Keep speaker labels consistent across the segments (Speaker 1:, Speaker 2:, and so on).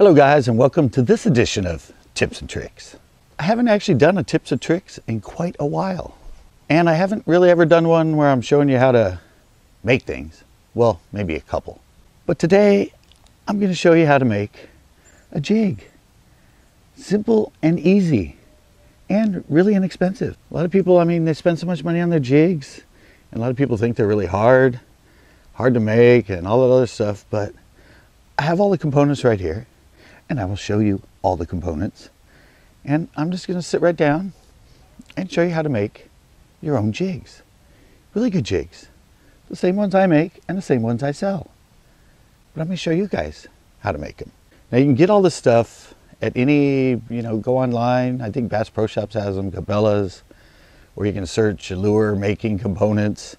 Speaker 1: Hello guys, and welcome to this edition of Tips and Tricks. I haven't actually done a tips and tricks in quite a while. And I haven't really ever done one where I'm showing you how to make things. Well, maybe a couple. But today, I'm going to show you how to make a jig. Simple and easy. And really inexpensive. A lot of people, they spend so much money on their jigs. And a lot of people think they're really hard to make and all that other stuff. But I have all the components right here. And I will show you all the components. And I'm just going to sit right down and show you how to make your own jigs. Really good jigs. The same ones I make and the same ones I sell. But I'm going to show you guys how to make them. Now you can get all this stuff at any, go online. I think Bass Pro Shops has them, Cabela's, or you can search lure making components.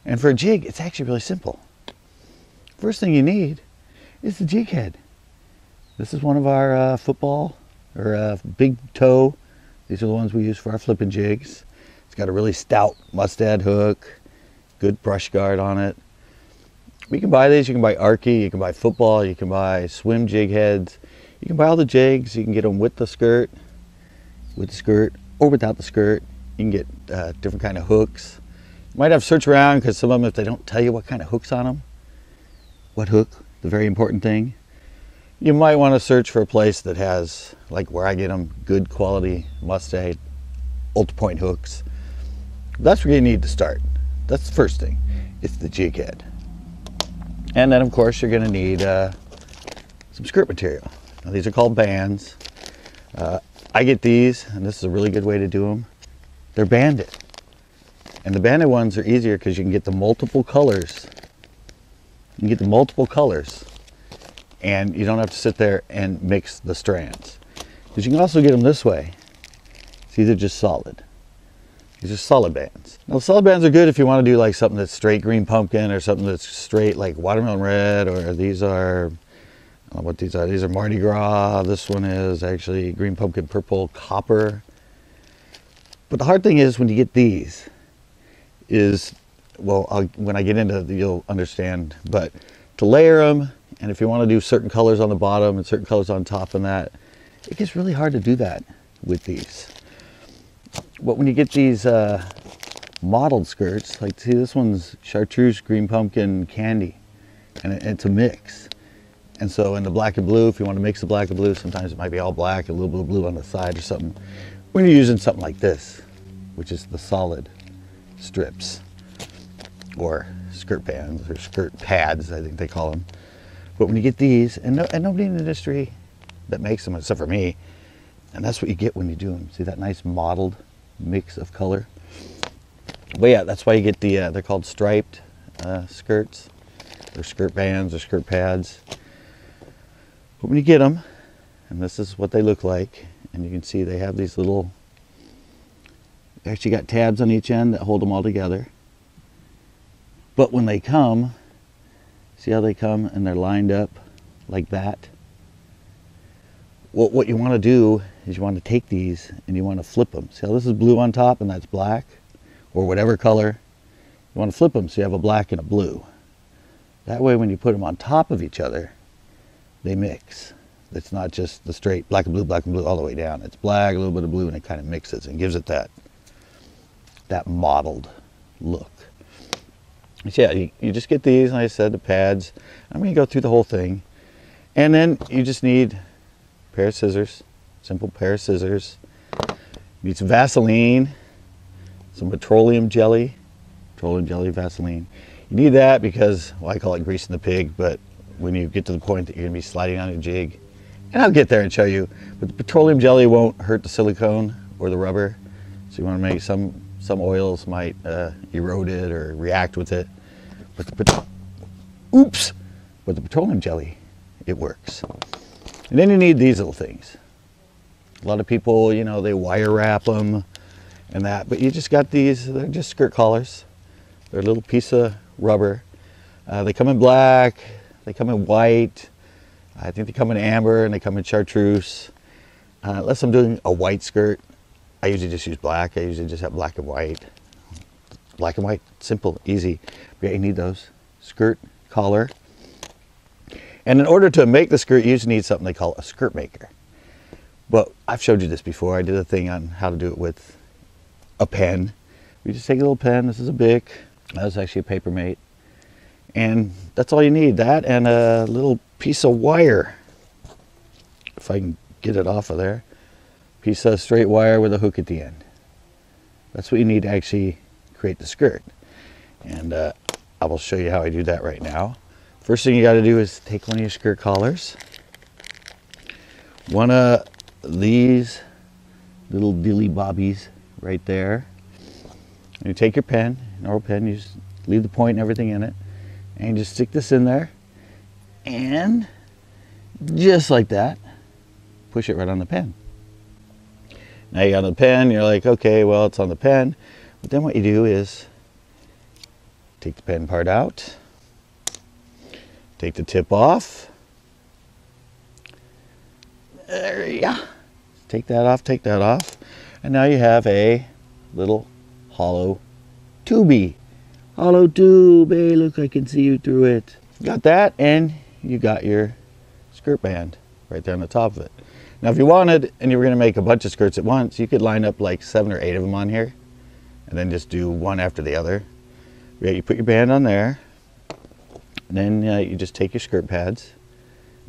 Speaker 1: And for a jig, it's actually really simple. First thing you need is the jig head. This is one of our football or big toe. These are the ones we use for our flipping jigs. It's got a really stout mustad hook, good brush guard on it. You can buy these. You can buy Arky, you can buy football, you can buy swim jig heads. You can buy all the jigs. You can get them with the skirt, or without the skirt. You can get different kind of hooks. You might have to search around because some of them, if they don't tell you what kind of hooks on them, what hook, the very important thing. You might want to search for a place that has, like where I get them, good quality mustad, ultra-point hooks. That's where you need to start. That's the first thing. It's the jig head. And then of course you're going to need some skirt material. Now, these are called bands. I get these, and this is a really good way to do them. They're banded. And the banded ones are easier because you can get the multiple colors. You can get the multiple colors. And you don't have to sit there and mix the strands. Because you can also get them this way. See, they're just solid. These are solid bands. Now, solid bands are good if you want to do like something that's straight green pumpkin or something that's straight like watermelon red, or these are, I don't know what these are. These are Mardi Gras. This one is actually green pumpkin purple copper. But the hard thing is when you get these is, well, when I get into it, you'll understand, but to layer them, and if you want to do certain colors on the bottom and certain colors on top and that, it gets really hard to do that with these. But when you get these mottled skirts, like see this one's chartreuse green pumpkin candy, and it's a mix. And so in the black and blue, if you want to mix the black and blue, sometimes it might be all black, a little bit of blue on the side or something. When you're using something like this, which is the solid strips, or skirt bands, or skirt pads, I think they call them. But when you get these, and nobody in the industry that makes them, except for me, and that's what you get when you do them. See that nice mottled mix of color? But yeah, that's why you get the, they're called striped skirts, or skirt bands, or skirt pads. But when you get them, and this is what they look like, and you can see they have these little, they actually got tabs on each end that hold them all together. But when they come, see how they come and they're lined up like that? Well, what you want to do is you want to take these and you want to flip them. See how this is blue on top and that's black, or whatever color. You want to flip them so you have a black and a blue. That way when you put them on top of each other, they mix. It's not just the straight black and blue all the way down. It's black, a little bit of blue, and it kind of mixes and gives it that mottled look. So yeah, you just get these, like I said, the pads. I'm going to go through the whole thing. And then you just need a pair of scissors, simple pair of scissors. You need some Vaseline, some petroleum jelly, Vaseline. You need that because, well, I call it greasing the pig, but when you get to the point that you're going to be sliding on a jig, and I'll get there and show you, but the petroleum jelly won't hurt the silicone or the rubber. So you want to make some oils might erode it or react with it. But the petroleum jelly, it works. And then you need these little things. A lot of people, they wire wrap them and that, but you just got these, they're just skirt collars. They're a little piece of rubber. They come in black, they come in white, I think they come in amber, and they come in chartreuse. Unless I'm doing a white skirt, I usually just use black. I usually just have black and white. Black and white, simple, easy. But yeah, you need those. Skirt, collar. And in order to make the skirt, you just need something they call a skirt maker. But I've showed you this before. I did a thing on how to do it with a pen. We just take a little pen. This is a Bic. That was actually a Paper Mate. And that's all you need. That and a little piece of wire. If I can get it off of there. Piece of straight wire with a hook at the end. That's what you need to actually create the skirt. And I will show you how I do that right now. First thing you got to do is take one of your skirt collars. One of these little dilly bobbies right there. And you take your pen, normal pen, you just leave the point and everything in it. And you just stick this in there. And just like that, push it right on the pen. Now you got the pen, you're like, okay, well, it's on the pen. But then what you do is take the pen part out, take the tip off. There you go. Take that off. And now you have a little hollow tubey. Hollow tube, hey, look, I can see you through it. Got that, and you got your skirt band right there on the top of it. Now if you wanted, and you were gonna make a bunch of skirts at once, you could line up like 7 or 8 of them on here, and then just do one after the other. Yeah, you put your band on there, and then you just take your skirt pads.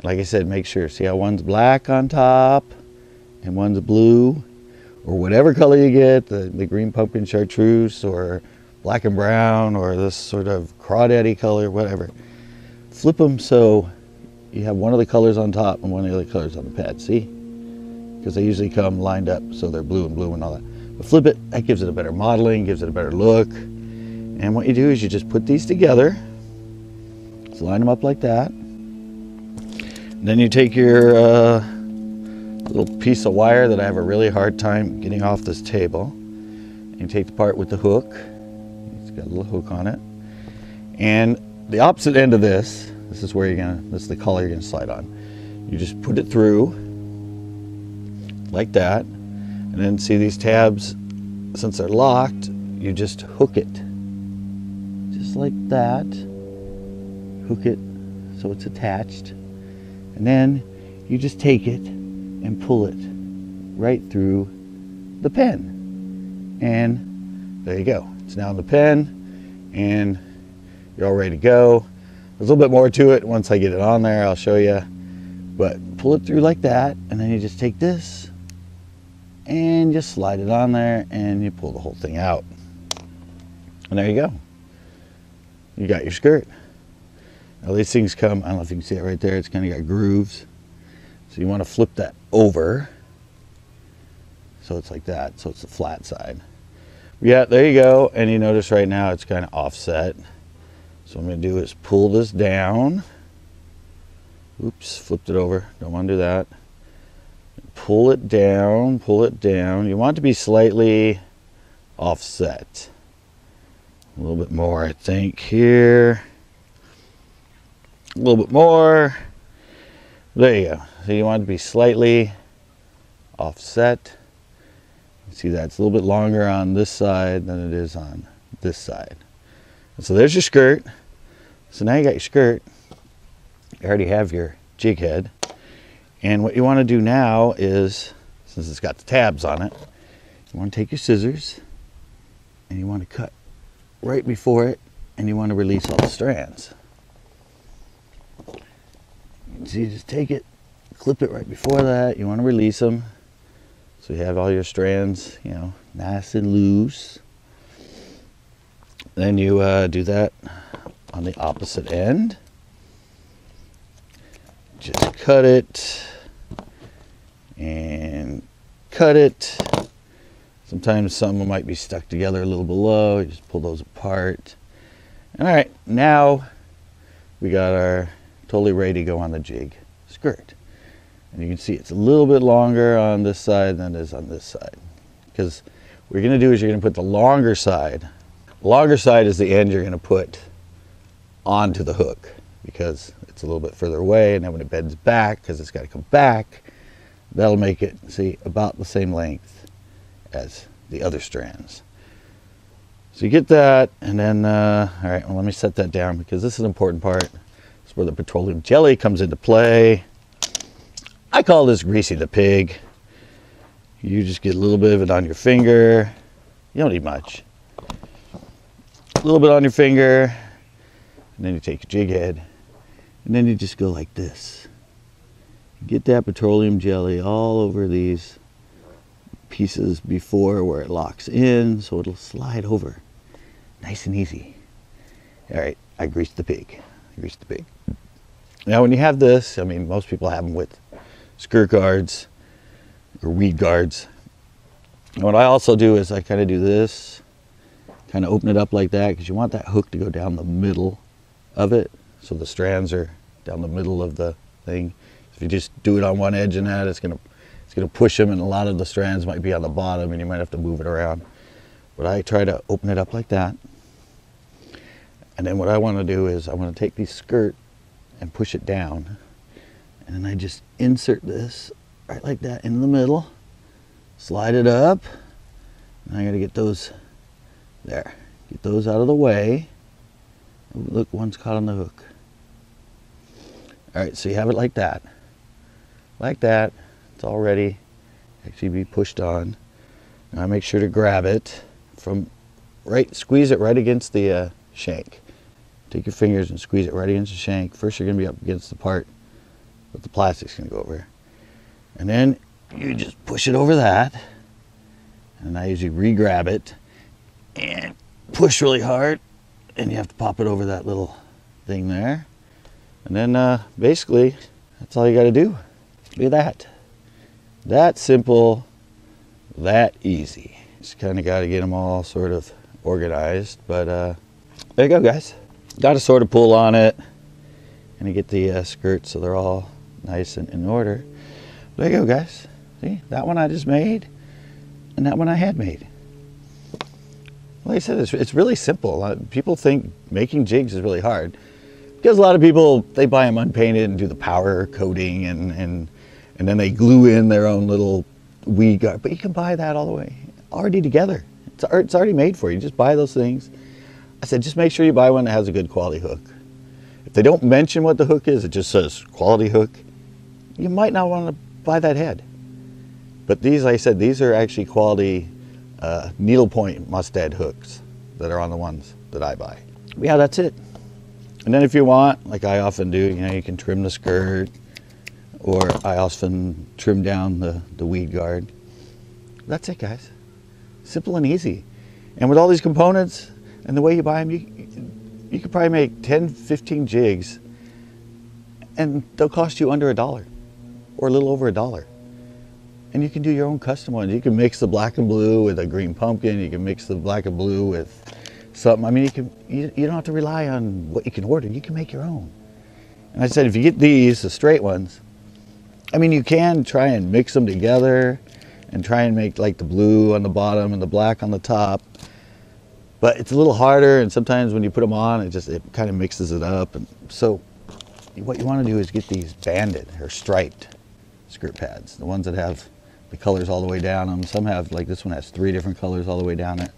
Speaker 1: Like I said, make sure, see how one's black on top, and one's blue, or whatever color you get, the green pumpkin chartreuse, or black and brown, or this sort of crawdaddy color, whatever. Flip them so you have one of the colors on top and one of the other colors on the pad, see? Because they usually come lined up so they're blue and blue and all that. But flip it, that gives it a better modeling, gives it a better look. And what you do is you just put these together, just line them up like that. And then you take your little piece of wire that I have a really hard time getting off this table. And you take the part with the hook. It's got a little hook on it. And the opposite end of this is where this is the color you're gonna slide on. You just put it through like that. And then see these tabs, since they're locked, you just hook it. Just like that. Hook it so it's attached. And then you just take it and pull it right through the pen. And there you go. It's now in the pen and you're all ready to go. There's a little bit more to it. Once I get it on there, I'll show you. But pull it through like that, and then you just take this and just slide it on there and you pull the whole thing out. And there you go. You got your skirt. Now these things come, I don't know if you can see it right there, it's kind of got grooves. So you want to flip that over. So it's like that, so it's the flat side. Yeah, there you go. And you notice right now it's kind of offset. So what I'm going to do is pull this down. Oops, flipped it over. Don't want to do that. Pull it down, pull it down. You want it to be slightly offset. A little bit more, I think, here. A little bit more. There you go. So you want it to be slightly offset. You see that it's a little bit longer on this side than it is on this side. And so there's your skirt. So now you got your skirt. You already have your jig head. And what you want to do now is, since it's got the tabs on it, you want to take your scissors and you want to cut right before it, and you want to release all the strands. You can see, just take it, clip it right before that. You want to release them so you have all your strands, you know, nice and loose. Then you do that on the opposite end. Just cut it and cut it. Sometimes some might be stuck together a little below. You just pull those apart. All right, now we got our totally ready to go on the jig skirt. And you can see it's a little bit longer on this side than it is on this side. Because what you're going to do is you're going to put the longer side. The longer side is the end you're going to put onto the hook, because it's a little bit further away, and then when it bends back, because it's got to come back, that'll make it, see, about the same length as the other strands. So you get that, and then, all right, well, let me set that down, because this is an important part. That's where the petroleum jelly comes into play. I call this greasing the pig. You just get a little bit of it on your finger. You don't need much. A little bit on your finger, and then you take your jig head, and then you just go like this. Get that petroleum jelly all over these pieces before where it locks in, so it'll slide over. Nice and easy. All right, I greased the pig. Now when you have this, I mean, most people have them with skirt guards or weed guards. And what I also do is I kind of do this, kind of open it up like that, because you want that hook to go down the middle of it, so the strands are down the middle of the thing. If you just do it on one edge and that, it's gonna push them, and a lot of the strands might be on the bottom, and you might have to move it around. But I try to open it up like that. And then what I want to do is I want to take the skirt and push it down. And then I just insert this right like that in the middle. Slide it up. And I got to get those there. Get those out of the way. Oh, look, one's caught on the hook. All right, so you have it like that. Like that. It's all ready. Actually be pushed on. Now I make sure to grab it from right, squeeze it right against the shank. Take your fingers and squeeze it right against the shank. First you're going to be up against the part that the plastic's going to go over. And then you just push it over that. And I usually re-grab it and push really hard. And you have to pop it over that little thing there. And then basically, that's all you got to do. Look at that. That simple, that easy. Just kind of got to get them all sort of organized. But there you go, guys. Got to sort of pull on it and you get the skirts so they're all nice and in order. There you go, guys. See, that one I just made and that one I had made. Like I said, it's really simple. People think making jigs is really hard because a lot of people, they buy them unpainted and do the powder coating and then they glue in their own little weed guard. But you can buy that all the way, already together. It's already made for you. Just buy those things. I said, just make sure you buy one that has a good quality hook. If they don't mention what the hook is, it just says quality hook, you might not want to buy that head. But these, like I said, these are actually quality needlepoint mustad hooks that are on the ones that I buy. But yeah, that's it. And then if you want, like I often do, you know, you can trim the skirt, or I often trim down the weed guard. That's it, guys. Simple and easy. And with all these components and the way you buy them, you could probably make 10, 15 jigs and they'll cost you under $1 or a little over $1. And you can do your own custom ones. You can mix the black and blue with a green pumpkin. You can mix the black and blue with something. I mean, you don't have to rely on what you can order. You can make your own. And I said, if you get these, the straight ones, I mean, you can try and mix them together and try and make like the blue on the bottom and the black on the top. But it's a little harder, and sometimes when you put them on, it kind of mixes it up. And so what you want to do is get these banded or striped skirt pads, the ones that have the colors all the way down them. Some have, like this one has 3 different colors all the way down it.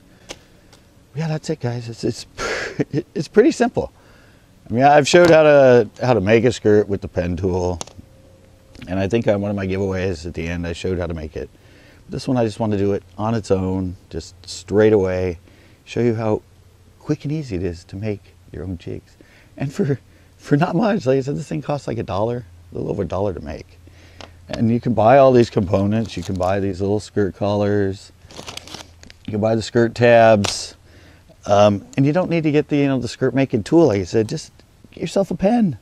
Speaker 1: Yeah, that's it, guys. It's pretty simple. I mean, I've showed how to make a skirt with the pen tool, and I think on one of my giveaways at the end I showed how to make it. This one I just want to do it on its own, just straight away. Show you how quick and easy it is to make your own jigs. And for not much, like I said, this thing costs like $1, a little over $1 to make. And you can buy all these components. You can buy these little skirt collars. You can buy the skirt tabs. And you don't need to get the skirt making tool, like I said. Just get yourself a pen.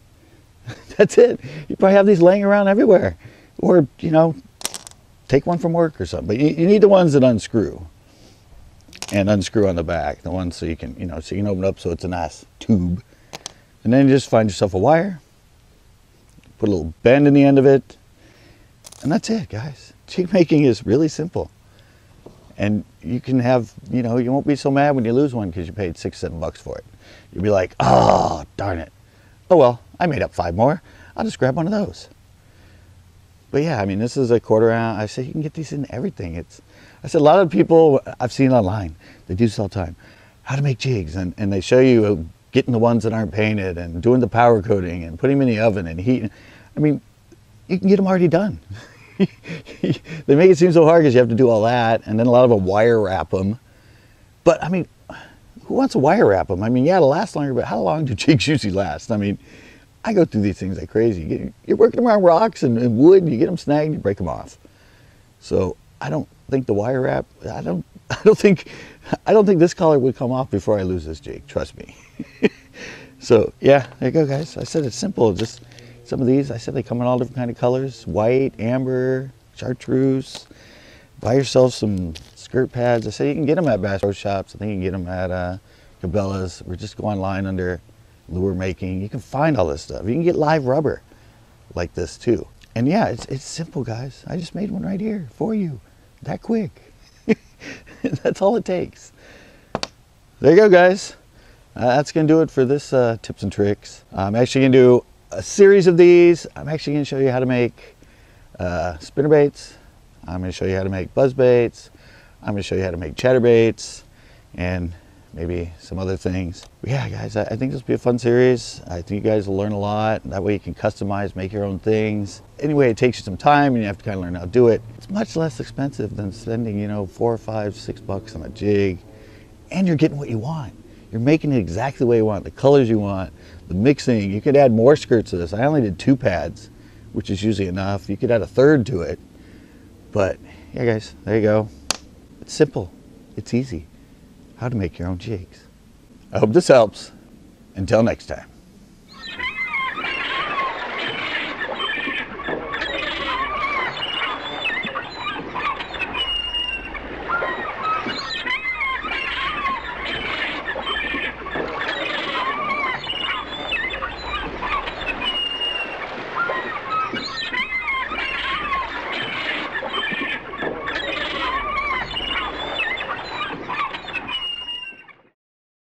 Speaker 1: That's it. You probably have these laying around everywhere. Or, take one from work or something. But you need the ones that unscrew. And unscrew on the back, the ones so you can, so you can open it up so it's a nice tube. And then you just find yourself a wire, put a little bend in the end of it, and that's it, guys. Jig making is really simple. And you can have, you won't be so mad when you lose one because you paid $6, $7 for it. You'll be like, oh, darn it. Oh well, I made up 5 more. I'll just grab one of those. But yeah, I mean, this is a 1/4 ounce. I say you can get these in everything. I said a lot of people I've seen online, they do this all the time, how to make jigs, and they show you getting the ones that aren't painted and doing the power coating and putting them in the oven and heating. I mean, you can get them already done. They make it seem so hard because you have to do all that, and then a lot of them wire wrap them. But I mean, who wants to wire wrap them? I mean, yeah, it'll last longer, but how long do jigs usually last? I mean, I go through these things like crazy. You're working around rocks and wood, and you get them snagged, and you break them off. So I don't think the wire wrap. I don't think this color would come off before I lose this jig. Trust me. So yeah, there you go, guys. I said it's simple. Just some of these. I said they come in all different kind of colors: white, amber, chartreuse. Buy yourself some skirt pads. I say you can get them at Bass Pro Shops. I think you can get them at Cabela's, or just go online under lure making. You can find all this stuff. You can get live rubber like this too. And yeah, it's simple, guys. I just made one right here for you, that quick. That's all it takes. There you go, guys. That's gonna do it for this tips and tricks. I'm actually gonna do a series of these. I'm actually gonna show you how to make spinner baits. I'm going to show you how to make buzz baits. I'm going to show you how to make chatterbaits, and maybe some other things. But yeah, guys, I think this will be a fun series. I think you guys will learn a lot. That way you can customize, make your own things. Anyway, it takes you some time, and you have to kind of learn how to do it. It's much less expensive than spending, you know, $4 or $5, $6 on a jig, and you're getting what you want. You're making it exactly the way you want, the colors you want, the mixing. You could add more skirts to this. I only did 2 pads, which is usually enough. You could add a 3rd to it. But yeah, guys, there you go. It's simple. It's easy. How to make your own jigs. I hope this helps. Until next time.